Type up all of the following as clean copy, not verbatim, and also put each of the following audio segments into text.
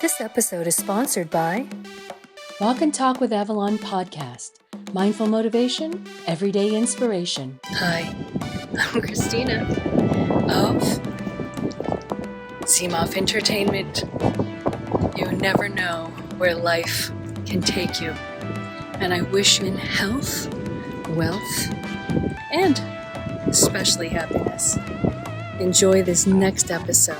This episode is sponsored by Walk and Talk with Avalon podcast. Mindful motivation, everyday inspiration. Hi, I'm Christina of Seam Off Entertainment. You never know where life can take you. And I wish you health, wealth, and especially happiness. Enjoy this next episode.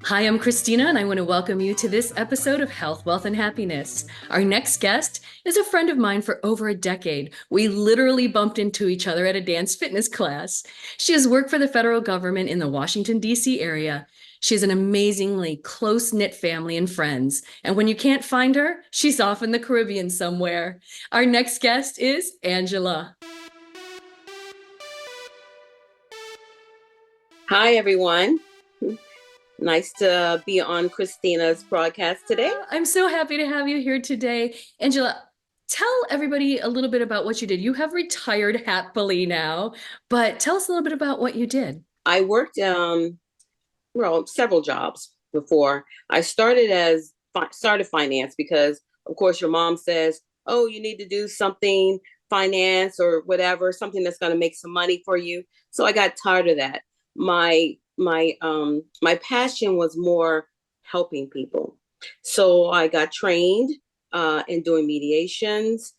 Hi, I'm Christina, and I want to welcome you to this episode of Health, Wealth, and Happiness. Our next guest is a friend of mine for over a decade. We literally bumped into each other at a dance fitness class. She has worked for the federal government in the Washington, D.C. area. She has an amazingly close-knit family and friends. And when you can't find her, she's off in the Caribbean somewhere. Our next guest is Angela. Hi, everyone. Nice to be on Christina's broadcast today. I'm so happy to have you here today. Angela, tell everybody a little bit about what you did. You have retired happily now, but tell us a little bit about what you did. I worked several jobs before. I started finance because, of course, your mom says, oh, you need to do something finance or whatever, something that's going to make some money for you. So I got tired of that. My passion was more helping people. So I got trained in doing mediations,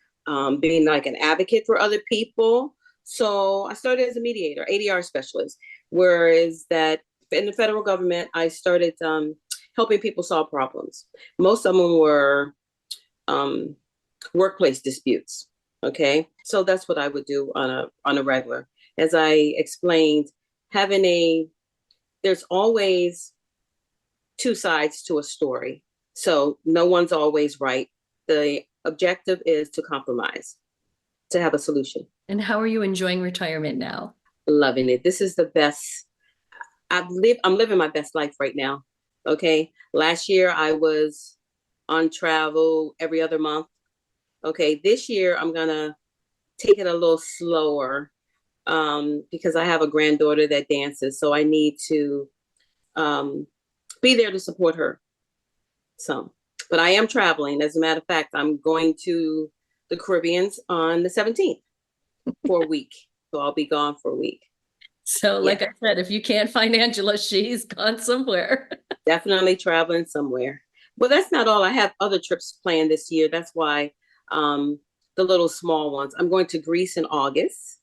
being like an advocate for other people. So I started as a mediator, ADR specialist, whereas that in the federal government, I started helping people solve problems. Most of them were workplace disputes. Okay, so that's what I would do on a regular. As I explained, there's always two sides to a story. So no one's always right. The objective is to compromise, to have a solution. And how are you enjoying retirement now? Loving it. This is the best. I'm living my best life right now. Okay. Last year I was on travel every other month. Okay. This year I'm going to take it a little slower. Because I have a granddaughter that dances, so I need to be there to support her. But I am traveling. As a matter of fact, I'm going to the Caribbean on the 17th for a week. So I'll be gone for a week. So like I said, if you can't find Angela, she's gone somewhere. Definitely traveling somewhere. Well, that's not all. I have other trips planned this year. That's why the little small ones. I'm going to Greece in August.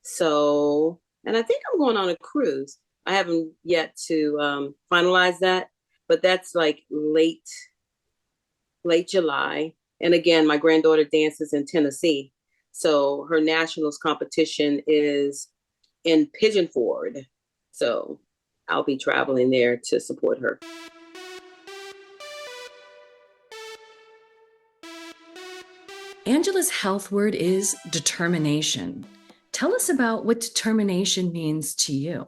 So, and I think I'm going on a cruise. I haven't yet to finalize that, but that's like late July. And again, my granddaughter dances in Tennessee. So her nationals competition is in Pigeon Forge. So I'll be traveling there to support her. Angela's health word is determination. Tell us about what determination means to you.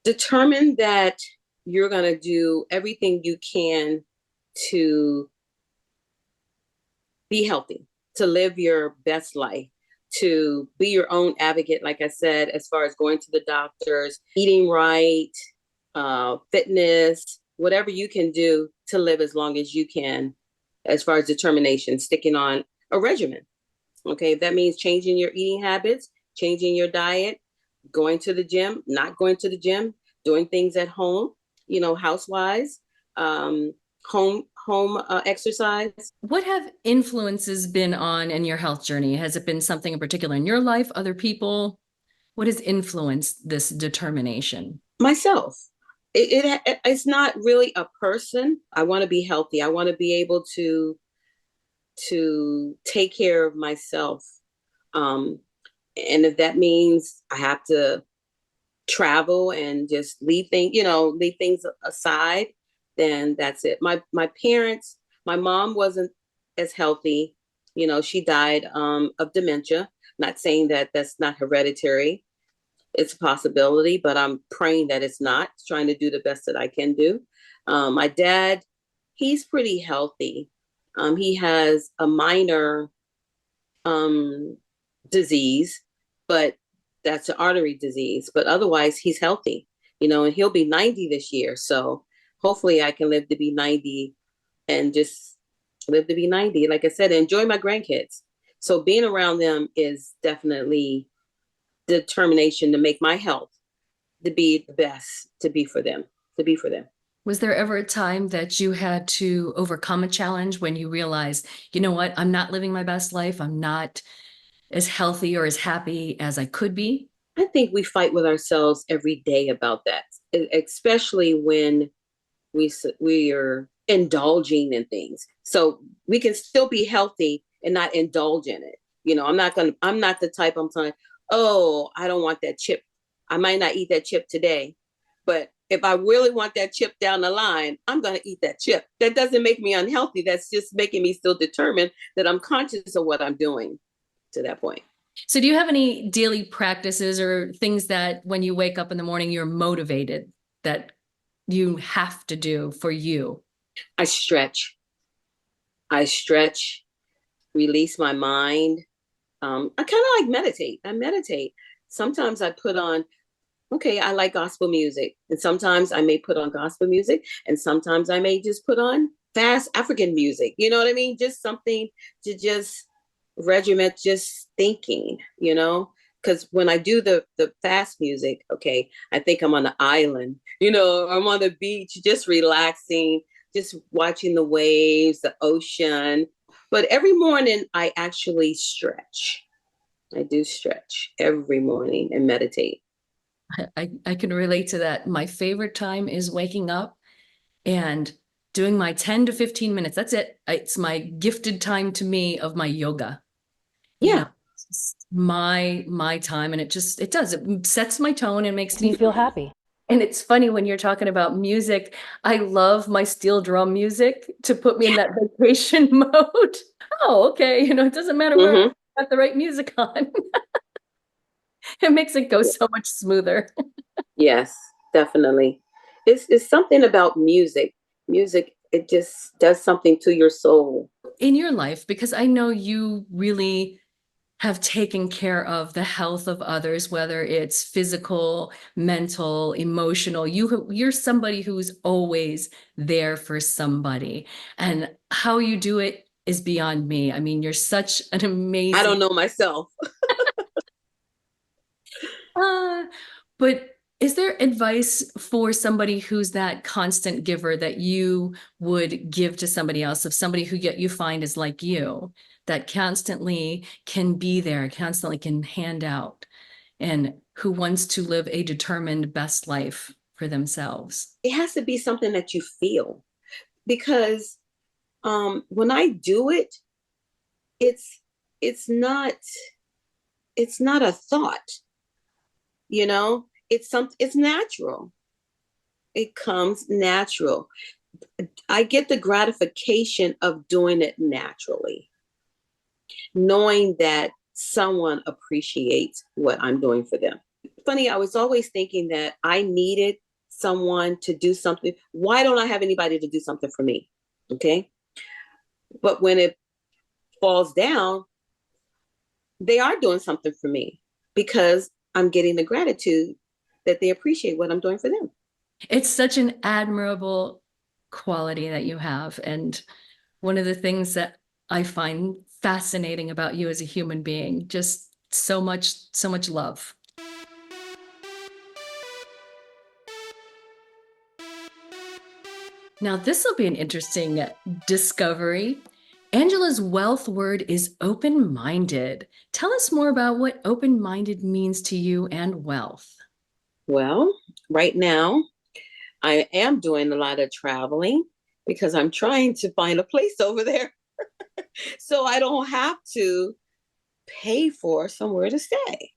Determine that you're going to do everything you can to be healthy, to live your best life, to be your own advocate, like I said, as far as going to the doctors, eating right, fitness, whatever you can do to live as long as you can, as far as determination, sticking on a regimen. Okay, if that means changing your eating habits, changing your diet, going to the gym, not going to the gym, doing things at home, house-wise, home exercise. What have influences been on in your health journey? Has it been something in particular in your life, other people? What has influenced this determination? Myself. It's not really a person. I want to be healthy. I want to be able to take care of myself. And if that means I have to travel and just leave things aside, then that's it. My parents, my mom wasn't as healthy. She died of dementia. Not saying that that's not hereditary. It's a possibility, but I'm praying that it's not. Trying to do the best that I can do. My dad, he's pretty healthy. He has a minor disease, but that's an artery disease. But otherwise, he's healthy. and he'll be 90 this year. So hopefully I can live to be 90 and just live to be 90. Like I said, enjoy my grandkids. So being around them is definitely determination to make my health to be the best, to be for them. Was there ever a time that you had to overcome a challenge when you realized, you know what, I'm not living my best life. I'm not as healthy or as happy as I could be? I think we fight with ourselves every day about that, especially when we are indulging in things. So we can still be healthy and not indulge in it. I'm not the type I'm saying, oh, I don't want that chip. I might not eat that chip today, but if I really want that chip down the line, I'm going to eat that chip. That doesn't make me unhealthy. That's just making me still determined that I'm conscious of what I'm doing to that point. So do you have any daily practices or things that when you wake up in the morning, you're motivated that you have to do for you? I stretch, release my mind. I kind of like meditate. I meditate. Sometimes I put on, okay, I like gospel music. And sometimes I may put on gospel music. And sometimes I may just put on fast African music. You know what I mean? Just something to just regiment, just thinking, because when I do the fast music, okay, I think I'm on the island, I'm on the beach, just relaxing, just watching the waves, the ocean. But every morning I actually stretch. I do stretch every morning and meditate. I can relate to that. My favorite time is waking up and doing my 10 to 15 minutes. That's it. It's my gifted time to me of my yoga. Yeah. It's my time, and it sets my tone and makes me feel happy. And it's funny when you're talking about music, I love my steel drum music to put me in that vacation mode. Oh, okay. It doesn't matter where Mm-hmm. I got the right music on. It makes it go so much smoother. Yes, definitely. It's something about music. Music, it just does something to your soul. In your life, because I know you really have taken care of the health of others, whether it's physical, mental, emotional. You're somebody who's always there for somebody. And how you do it is beyond me. I mean, you're such an amazing. I don't know myself. But is there advice for somebody who's that constant giver that you would give to somebody else, of somebody who you find is like you, that constantly can be there, constantly can hand out, and who wants to live a determined best life for themselves? It has to be something that you feel, because when I do it, it's it's not it's not a thought, it's natural. It comes natural. I get the gratification of doing it naturally, knowing that someone appreciates what I'm doing for them. Funny, I was always thinking that I needed someone to do something. Why don't I have anybody to do something for me? Okay. But when it falls down, they are doing something for me because I'm getting the gratitude that they appreciate what I'm doing for them. It's such an admirable quality that you have. And one of the things that I find fascinating about you as a human being, just so much love. Now, this will be an interesting discovery. Angela's wealth word is open-minded. Tell us more about what open-minded means to you and wealth. Well, right now, I am doing a lot of traveling because I'm trying to find a place over there so I don't have to pay for somewhere to stay.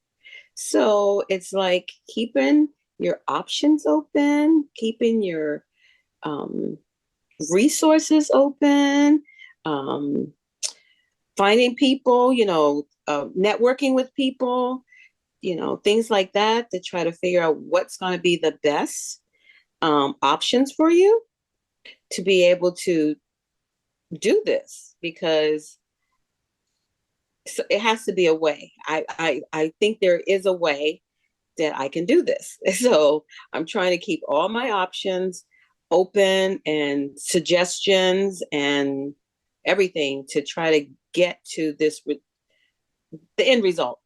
So it's like keeping your options open, keeping your um, resources open, um, finding people, networking with people, things like that, to try to figure out what's going to be the best options for you to be able to do this, because it has to be a way. I think there is a way that I can do this. So I'm trying to keep all my options open and suggestions and everything to try to get to the end result.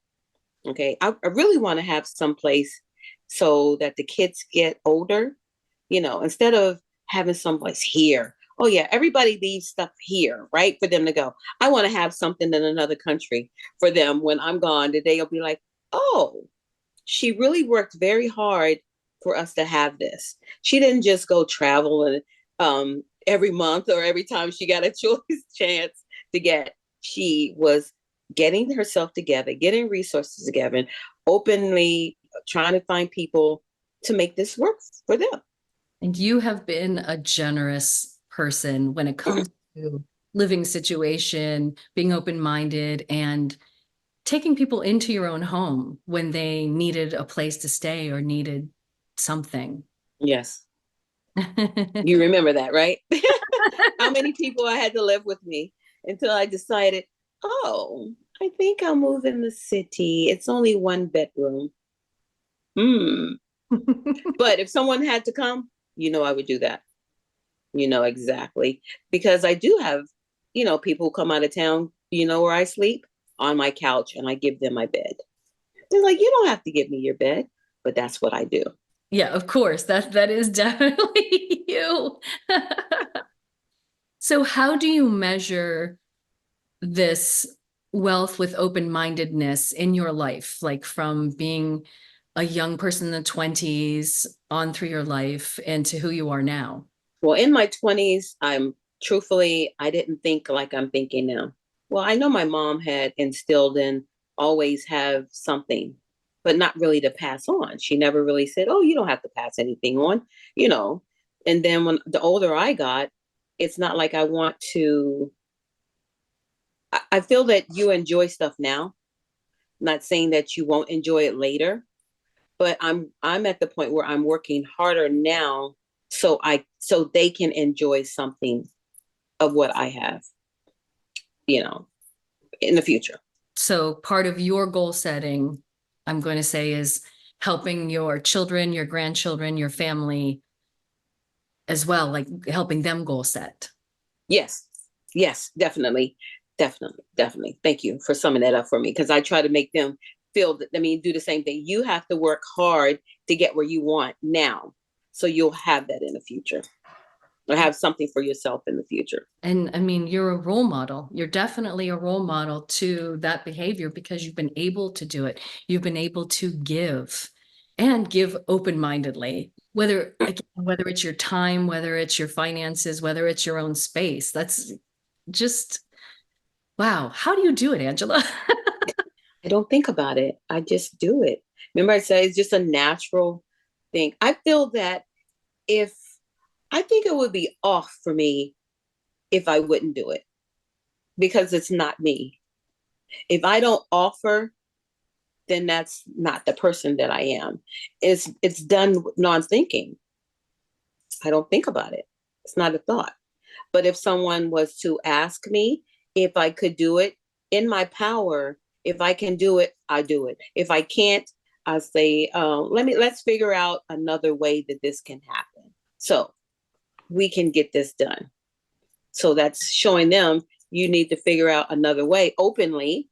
Okay. I really want to have some place so that the kids get older, instead of having someplace here. Oh yeah, everybody leaves stuff here, right? For them to go. I want to have something in another country for them when I'm gone, that they'll be like, oh, she really worked very hard for us to have this. She didn't just go travel and every month or every time she got a choice chance to get. She was getting herself together, getting resources together, and openly trying to find people to make this work for them. And you have been a generous person when it comes to living situation, being open-minded, and taking people into your own home when they needed a place to stay or needed something. Yes. You remember that, right? How many people I had to live with me until I decided, oh, I think I'll move in the city. It's only 1 bedroom. But if someone had to come, I would do that. Exactly. Because I do have, people who come out of town, where I sleep? On my couch, and I give them my bed. They're like, you don't have to give me your bed, but that's what I do. Yeah, of course. That is definitely you. So how do you measure this wealth with open-mindedness in your life, like from being a young person in the 20s on through your life into who you are now? Well, in my 20s, I didn't think like I'm thinking now. Well, I know my mom had instilled in always have something, but not really to pass on. She never really said, oh, you don't have to pass anything on, you know. And then when the older I got, it's not like I want to, I feel that you enjoy stuff now. Not saying that you won't enjoy it later, but I'm at the point where I'm working harder now so they can enjoy something of what I have, in the future. So part of your goal setting, I'm going to say, is helping your children, your grandchildren, your family as well, like helping them goal set. Yes. Yes, definitely. Definitely. Definitely. Thank you for summing that up for me, because I try to make them feel that, do the same thing. You have to work hard to get where you want now. So you'll have that in the future, or have something for yourself in the future. And you're a role model. You're definitely a role model to that behavior because you've been able to do it. You've been able to give and give open-mindedly, whether it's your time, whether it's your finances, whether it's your own space. That's just, wow. How do you do it, Angela? I don't think about it. I just do it. Remember I said it's just a natural thing. I feel that I think it would be off for me if I wouldn't do it, because it's not me. If I don't offer, then that's not the person that I am. It's done with non-thinking. I don't think about it. It's not a thought. But if someone was to ask me if I could do it in my power, if I can do it, I do it. If I can't, I say, let's figure out another way that this can happen, so we can get this done. So that's showing them you need to figure out another way openly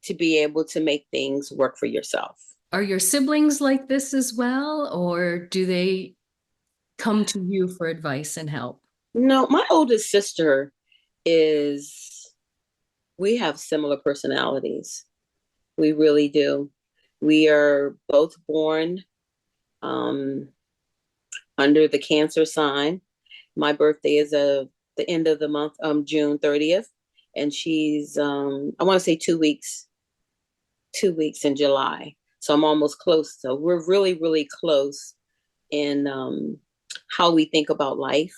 to be able to make things work for yourself. Are your siblings like this as well, or do they come to you for advice and help? No, my oldest sister we have similar personalities. We really do. We are both born under the Cancer sign. My birthday is the end of the month, June 30th. And she's, I want to say 2 weeks in July. So I'm almost close. So we're really, really close in how we think about life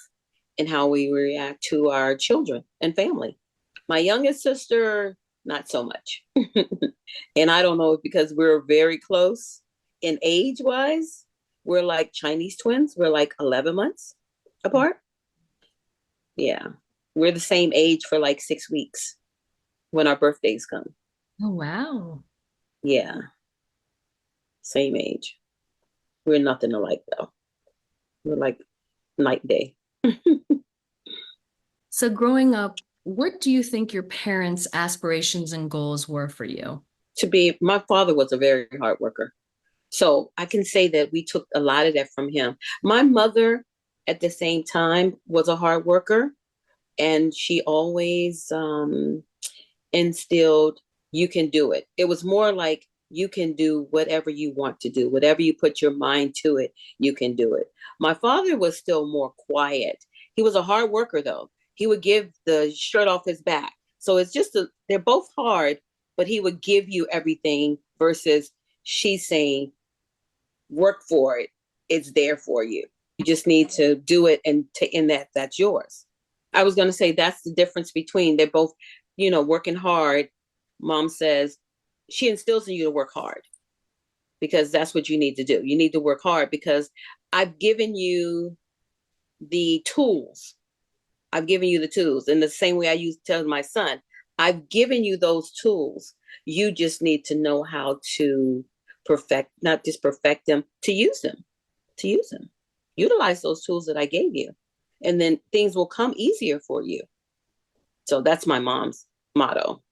and how we react to our children and family. My youngest sister, not so much. And I don't know if because we're very close in age wise, we're like Chinese twins. We're like 11 months apart. Yeah. We're the same age for like 6 weeks when our birthdays come. Oh, wow. Yeah. Same age. We're nothing alike though. We're like night and day. So growing up, what do you think your parents' aspirations and goals were for you? My father was a very hard worker. So I can say that we took a lot of that from him. My mother, at the same time, was a hard worker, and she always instilled, you can do it. It was more like, you can do whatever you want to do, whatever you put your mind to it, you can do it. My father was still more quiet. He was a hard worker though. He would give the shirt off his back. So it's just, they're both hard, but he would give you everything versus she's saying, work for it. It's there for you. You just need to do it, and that's yours. I was going to say that's the difference between, they're both, working hard. Mom says she instills in you to work hard because that's what you need to do. You need to work hard because I've given you the tools. I've given you the tools. In the same way I used to tell my son, I've given you those tools. You just need to know how to not just perfect them, to use them. Utilize those tools that I gave you. And then things will come easier for you. So that's my mom's motto.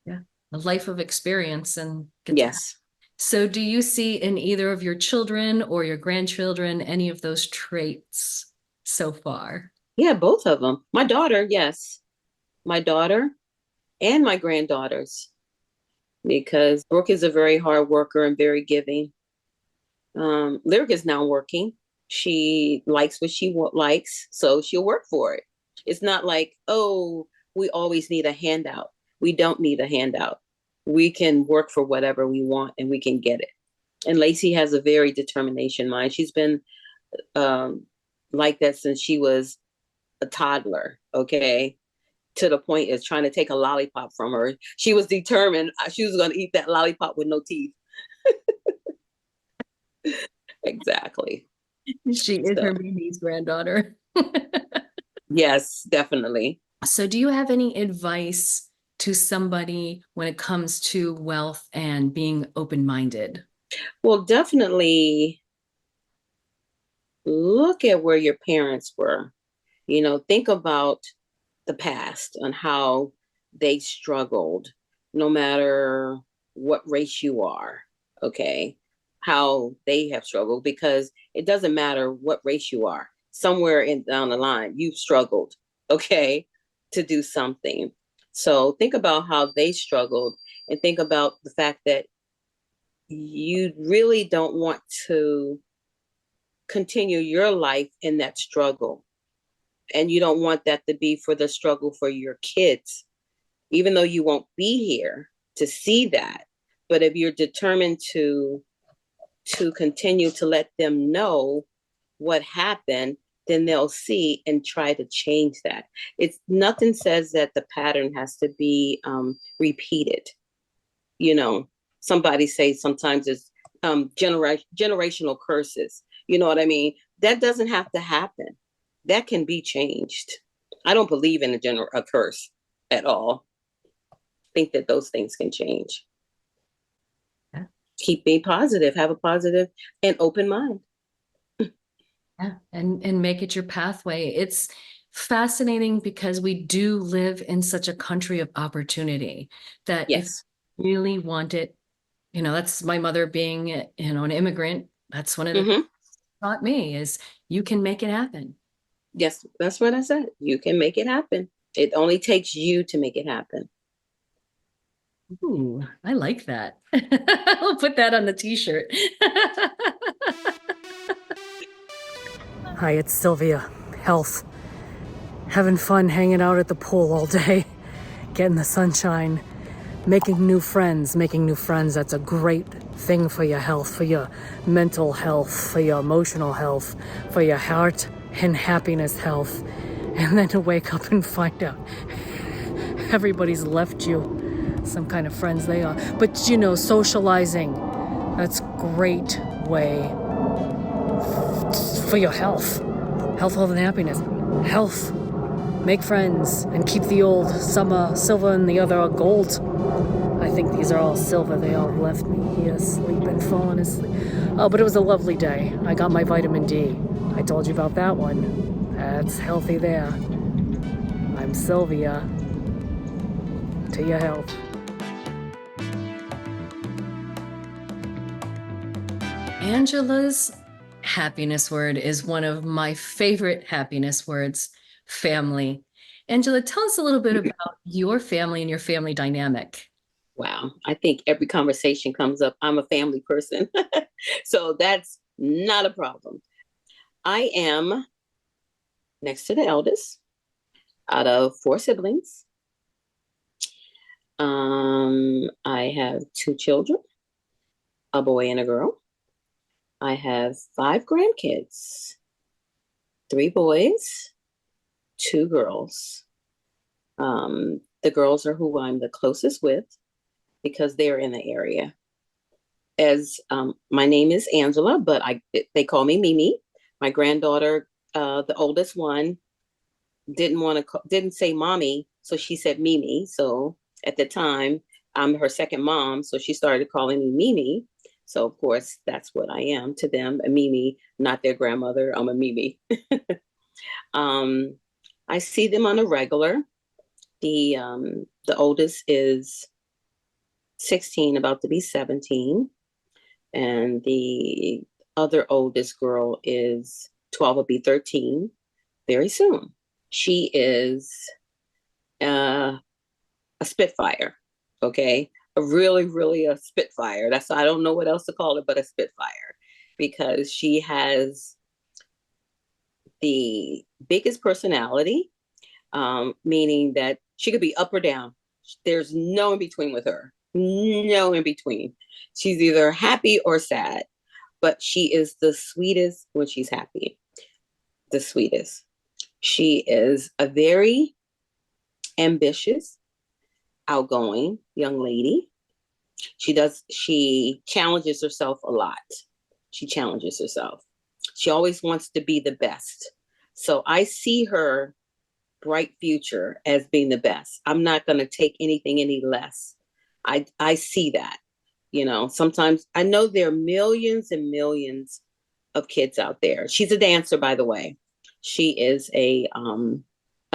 Yeah. A life of experience. And yes. So do you see in either of your children or your grandchildren any of those traits so far? Yeah, both of them. My daughter, yes. My daughter and my granddaughters. Because Brooke is a very hard worker and very giving. Lyric is now working. She likes what she likes, so she'll work for it. It's not like, oh, we always need a handout. We don't need a handout. We can work for whatever we want and we can get it. And Lacey has a very determination mind. She's been like that since she was a toddler, okay? To the point of trying to take a lollipop from her. She was determined she was going to eat that lollipop with no teeth. Exactly. She is her Mimi's granddaughter. Yes, definitely. So do you have any advice to somebody when it comes to wealth and being open-minded? Well, definitely look at where your parents were. Think about the past and how they struggled, no matter what race you are, okay? How they have struggled, because it doesn't matter what race you are. Somewhere down the line, you've struggled, okay, to do something. So think about how they struggled and think about the fact that you really don't want to continue your life in that struggle. And you don't want that to be for the struggle for your kids, even though you won't be here to see that. But if you're determined to continue to let them know what happened, then they'll see and try to change that. It's nothing says that the pattern has to be repeated. Somebody says sometimes it's generational curses. You know what I mean? That doesn't have to happen. That can be changed. I don't believe in a curse at all. I think that those things can change. Yeah. Keep being positive, have a positive and open mind. Yeah, and make it your pathway. It's fascinating because we do live in such a country of opportunity that yes. If you really want it, that's my mother being, an immigrant. That's one of the things taught me is you can make it happen. Yes, that's what I said. You can make it happen. It only takes you to make it happen. Ooh, I like that. I'll put that on the t-shirt. Hi, it's Sylvia. Health. Having fun hanging out at the pool all day, getting the sunshine, making new friends. Making new friends, that's a great thing for your health, for your mental health, for your emotional health, for your heart and happiness health. And then to wake up and find out everybody's left you, some kind of friends they are. But socializing, that's a great way for your health, and happiness. Health, make friends and keep the old summer silver and the other gold. I I think these are all silver. They all left me here sleeping, falling asleep. Oh, but it was a lovely day. I got my vitamin D. I told you about that one. That's healthy there. I'm Sylvia. To your health. Angela's happiness word is one of my favorite happiness words, family. Angela, tell us a little bit about your family and your family dynamic. Wow. I think every conversation comes up. I'm a family person. So that's not a problem. I am next to the eldest out of 4 siblings. I have 2 children, a boy and a girl. I have 5 grandkids, 3 boys, 2 girls. The girls are who I'm the closest with because they're in the area. As my name is Angela, but they call me Mimi. My granddaughter, the oldest one, didn't say mommy, so she said Mimi. So at the time, I'm her second mom, so she started calling me Mimi. So of course, that's what I am to them, a Mimi, not their grandmother. I'm a Mimi. I see them on a regular. The oldest is 16, about to be 17, and the other oldest girl is 12, will be 13 very soon. She is a spitfire, okay? Really a spitfire. I don't know what else to call it but a spitfire, because she has the biggest personality, meaning that she could be up or down. There's no in between with her. No in between. She's either happy or sad, but she is the sweetest when she's happy. The sweetest. She is a very ambitious, outgoing young lady. She challenges herself a lot. She challenges herself. She always wants to be the best. So I see her bright future as being the best. I'm not going to take anything any less. I see that. You know, sometimes I know there are millions and millions of kids out there. She's a dancer, by the way. She is a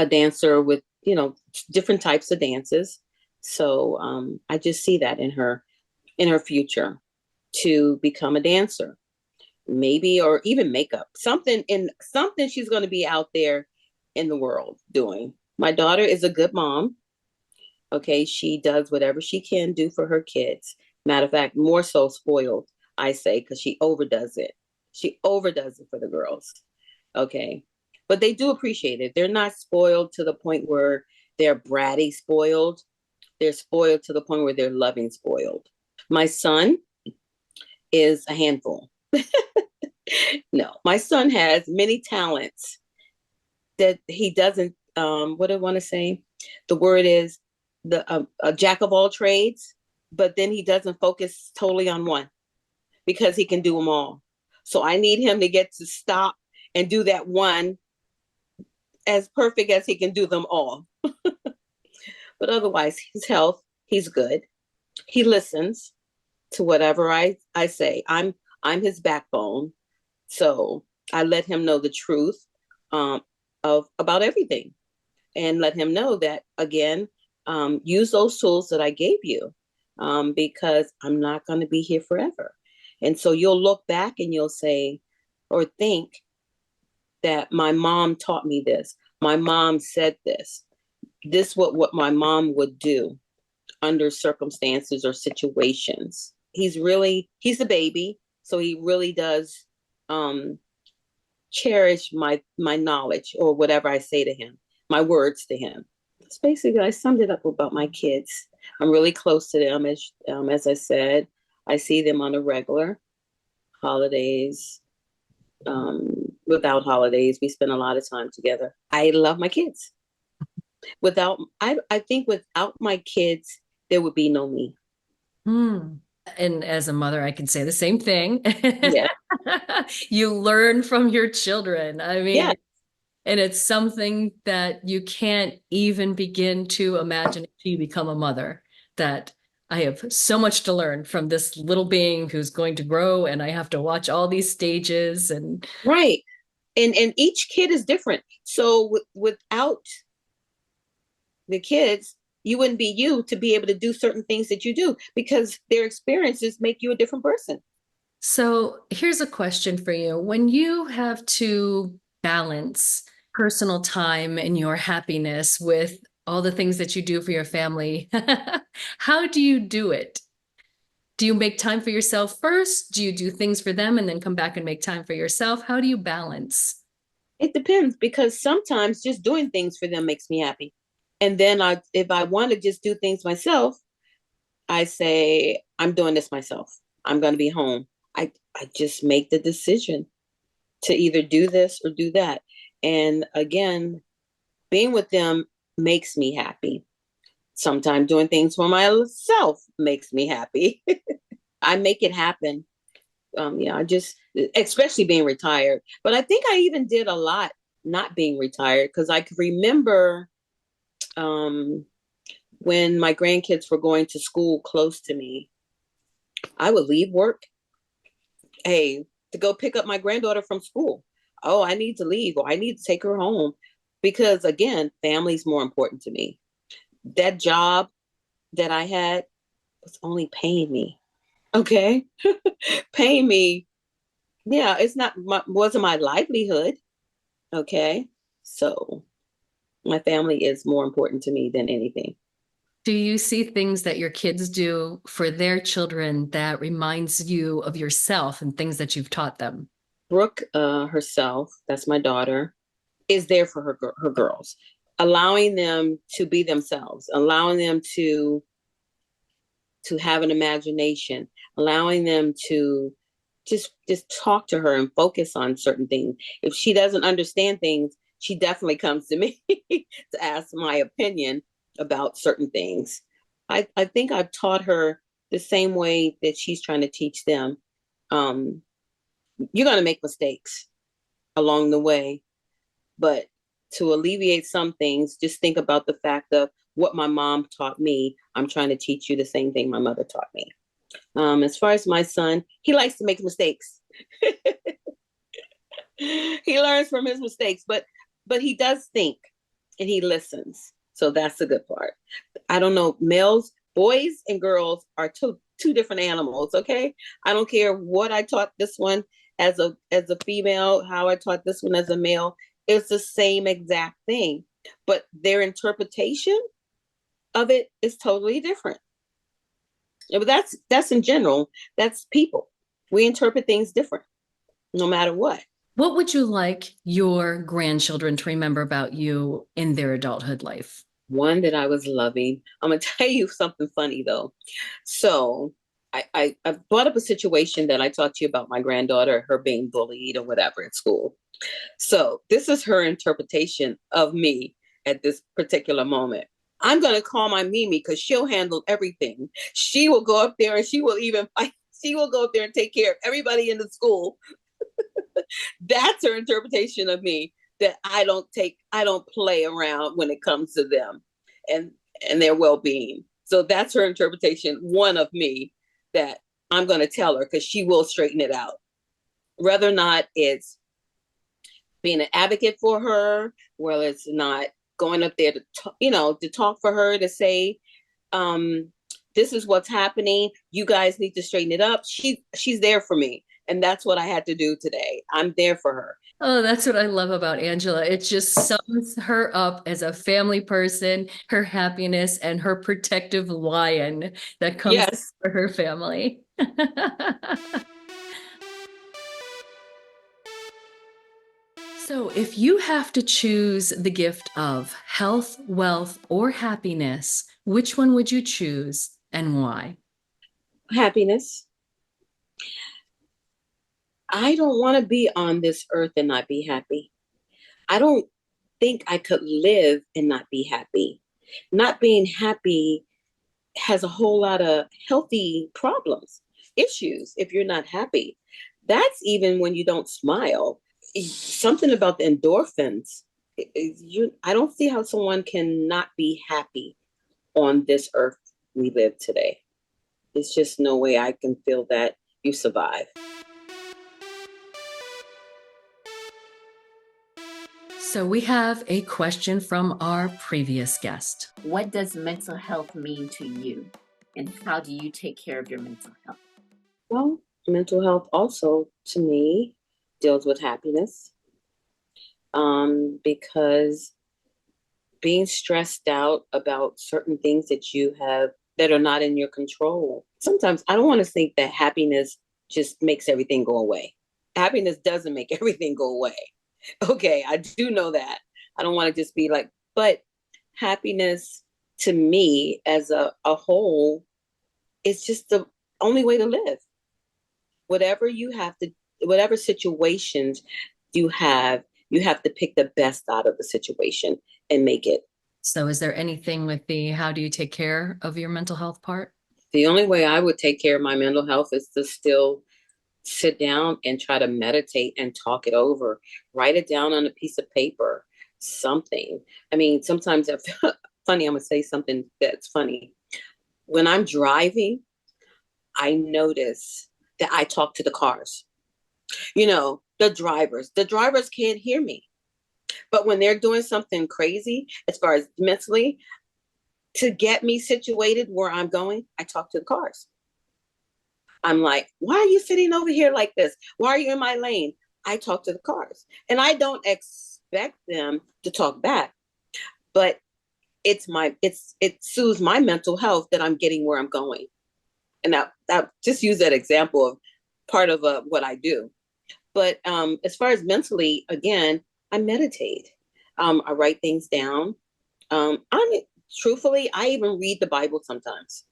dancer with, you know, different types of dances. So I just see that in her future, to become a dancer, maybe, or even makeup, something she's going to be out there in the world doing. My daughter is a good mom. Okay, she does whatever she can do for her kids. Matter of fact, more so spoiled, I say, because she overdoes it. She overdoes it for the girls. Okay, but they do appreciate it. They're not spoiled to the point where they're bratty spoiled. They're spoiled to the point where they're loving spoiled. My son is a handful. No, my son has many talents that he doesn't, what do I want to say? The word is a jack of all trades, but then he doesn't focus totally on one because he can do them all. So I need him to get to stop and do that one as perfect as he can do them all. But otherwise, his health, he's good. He listens to whatever I say. I'm his backbone. So I let him know the truth about everything, and let him know that, again, use those tools that I gave you, because I'm not going to be here forever. And so you'll look back and you'll say or think that my mom taught me this. My mom said this. This what my mom would do under circumstances or situations. He's a baby, so he really does cherish my knowledge, or whatever I say to him, my words to him. That's basically, I summed it up about my kids. I'm really close to them, as I said. I see them on a regular. Holidays, without holidays, we spend a lot of time together. I love my kids. I think without my kids, there would be no me. And as a mother, I can say the same thing. Yeah. You learn from your children. I mean, Yeah. and it's something that you can't even begin to imagine if you become a mother, that I have so much to learn from this little being who's going to grow, and I have to watch all these stages. And Right. And each kid is different. So without the kids, you wouldn't be you to be able to do certain things that you do because their experiences make you a different person. so here's a question for you. When you have to balance personal time and your happiness with all the things that you do for your family, how do you do it? Do you make time for yourself first? Do you do things for them and then come back and make time for yourself? How do you balance? It depends because sometimes just doing things for them makes me happy. And then if I want to just do things myself, I say, I'm doing this myself. I'm going to be home. I just make the decision to either do this or do that. And again, being with them makes me happy. Sometimes doing things for myself makes me happy. I make it happen. Yeah, I just, especially being retired. But I think I even did a lot not being retired because I could remember when my grandkids were going to school close to me, I would leave work, hey, to go pick up my granddaughter from school. Oh, I need to leave or I need to take her home because again, family's more important to me. That job that I had was only paying me. Okay. Paying me. Yeah, it's not wasn't my livelihood. Okay. So my family is more important to me than anything. Do you see things that your kids do for their children that reminds you of yourself and things that you've taught them? Brooke herself, that's my daughter, is there for her girls, allowing them to be themselves, allowing them to have an imagination, allowing them to just talk to her and focus on certain things. If she doesn't understand things, she definitely comes to me to ask my opinion about certain things. I think I've taught her the same way that she's trying to teach them. Um, you're going to make mistakes along the way, but to alleviate some things, just think about the fact of what my mom taught me. I'm trying to teach you the same thing my mother taught me. As far as my son, he likes to make mistakes. He learns from his mistakes, but he does think and he listens. So that's the good part. I don't know, males, boys and girls are two different animals, okay? I don't care what I taught this one as a female, how I taught this one as a male. It's the same exact thing, but their interpretation of it is totally different. Yeah, but that's in general. That's people. We interpret things different, no matter what. What would you like your grandchildren to remember about you in their adulthood life? One that I was loving. I'm gonna tell you something funny though. So I brought up a situation that I talked to you about my granddaughter, her being bullied or whatever at school. So this is her interpretation of me at this particular moment. I'm going to call my Mimi because she'll handle everything. She will go up there and she will even fight. She will go up there and take care of everybody in the school. That's her interpretation of me, that I don't play around when it comes to them and their well-being. So that's her interpretation, one of me, that I'm going to tell her because she will straighten it out. Whether or not it's being an advocate for her, well, it's not going up there to talk for her, to say, this is what's happening. You guys need to straighten it up. She's there for me. And that's what I had to do today. I'm there for her. Oh, that's what I love about Angela. It just sums her up as a family person, her happiness, and her protective lion that comes Yes. for her family. So, if you have to choose the gift of health, wealth, or happiness, which one would you choose and why? Happiness. I don't want to be on this earth and not be happy. I don't think I could live and not be happy. Not being happy has a whole lot of healthy problems, issues if you're not happy. That's even when you don't smile. Something about the endorphins. I don't see how someone can not be happy on this earth we live today. It's just no way I can feel that you survive. So we have a question from our previous guest. What does mental health mean to you? And how do you take care of your mental health? Well, mental health also, to me, deals with happiness. Because being stressed out about certain things that you have that are not in your control. Sometimes I don't want to think that happiness just makes everything go away. Happiness doesn't make everything go away. Okay, I do know that. I don't want to just be like, but happiness to me as a whole is just the only way to live. Whatever you have to, whatever situations you have to pick the best out of the situation and make it. So is there anything with the how do you take care of your mental health part? The only way I would take care of my mental health is to still sit down and try to meditate and talk it over. Write it down on a piece of paper, something. I mean, sometimes I feel funny. I'm going to say something that's funny. When I'm driving, I notice that I talk to the cars. You know, the drivers can't hear me. But when they're doing something crazy, as far as mentally, to get me situated where I'm going, I talk to the cars. I'm like, why are you sitting over here like this? Why are you in my lane? I talk to the cars. And I don't expect them to talk back. But it soothes my mental health that I'm getting where I'm going. And I just use that example of part of what I do. But as far as mentally, again, I meditate. I write things down. Truthfully, I even read the Bible sometimes,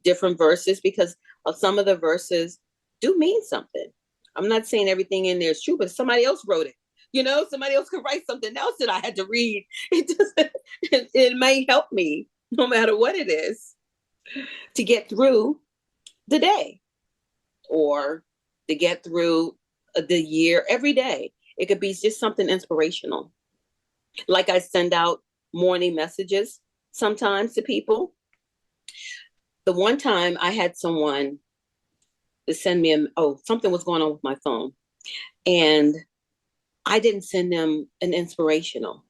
different verses, because some of the verses do mean something. I'm not saying everything in there is true, but somebody else wrote it. Somebody else could write something else that I had to read. It may help me, no matter what it is, to get through the day or to get through the year every day. It could be just something inspirational. Like I send out morning messages sometimes to people. The one time I had someone to send me something was going on with my phone. And I didn't send them an inspirational.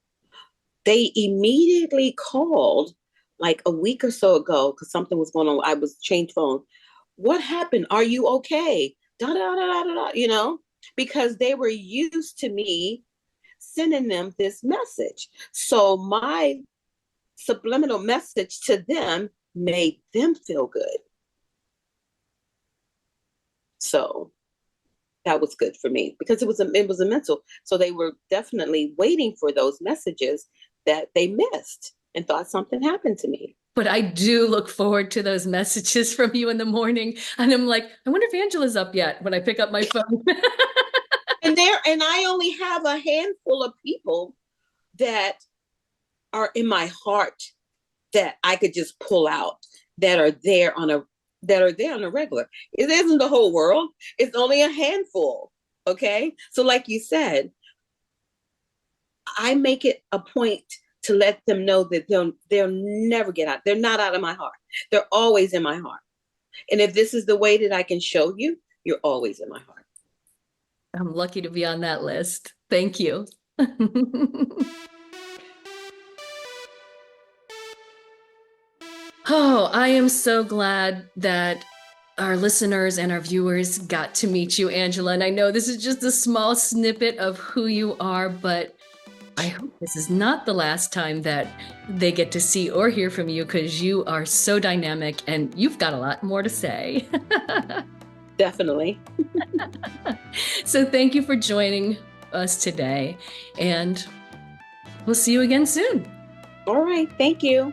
They immediately called like a week or so ago because something was going on. I was changed phone. What happened? Are you okay? Da, da, da, da, da, because they were used to me sending them this message. So my subliminal message to them made them feel good. So that was good for me because it was a mental. So they were definitely waiting for those messages that they missed and thought something happened to me. But I do look forward to those messages from you in the morning. And I'm like, I wonder if Angela's up yet when I pick up my phone. And I only have a handful of people that are in my heart that I could just pull out that are there on a regular. It isn't the whole world. It's only a handful. Okay. So like you said, I make it a point to let them know that they'll never get out. They're not out of my heart. They're always in my heart. And if this is the way that I can show you, you're always in my heart. I'm lucky to be on that list. Thank you. Oh, I am so glad that our listeners and our viewers got to meet you, Angela. And I know this is just a small snippet of who you are, but I hope this is not the last time that they get to see or hear from you because you are so dynamic and you've got a lot more to say. Definitely. So thank you for joining us today, and we'll see you again soon. All right. Thank you.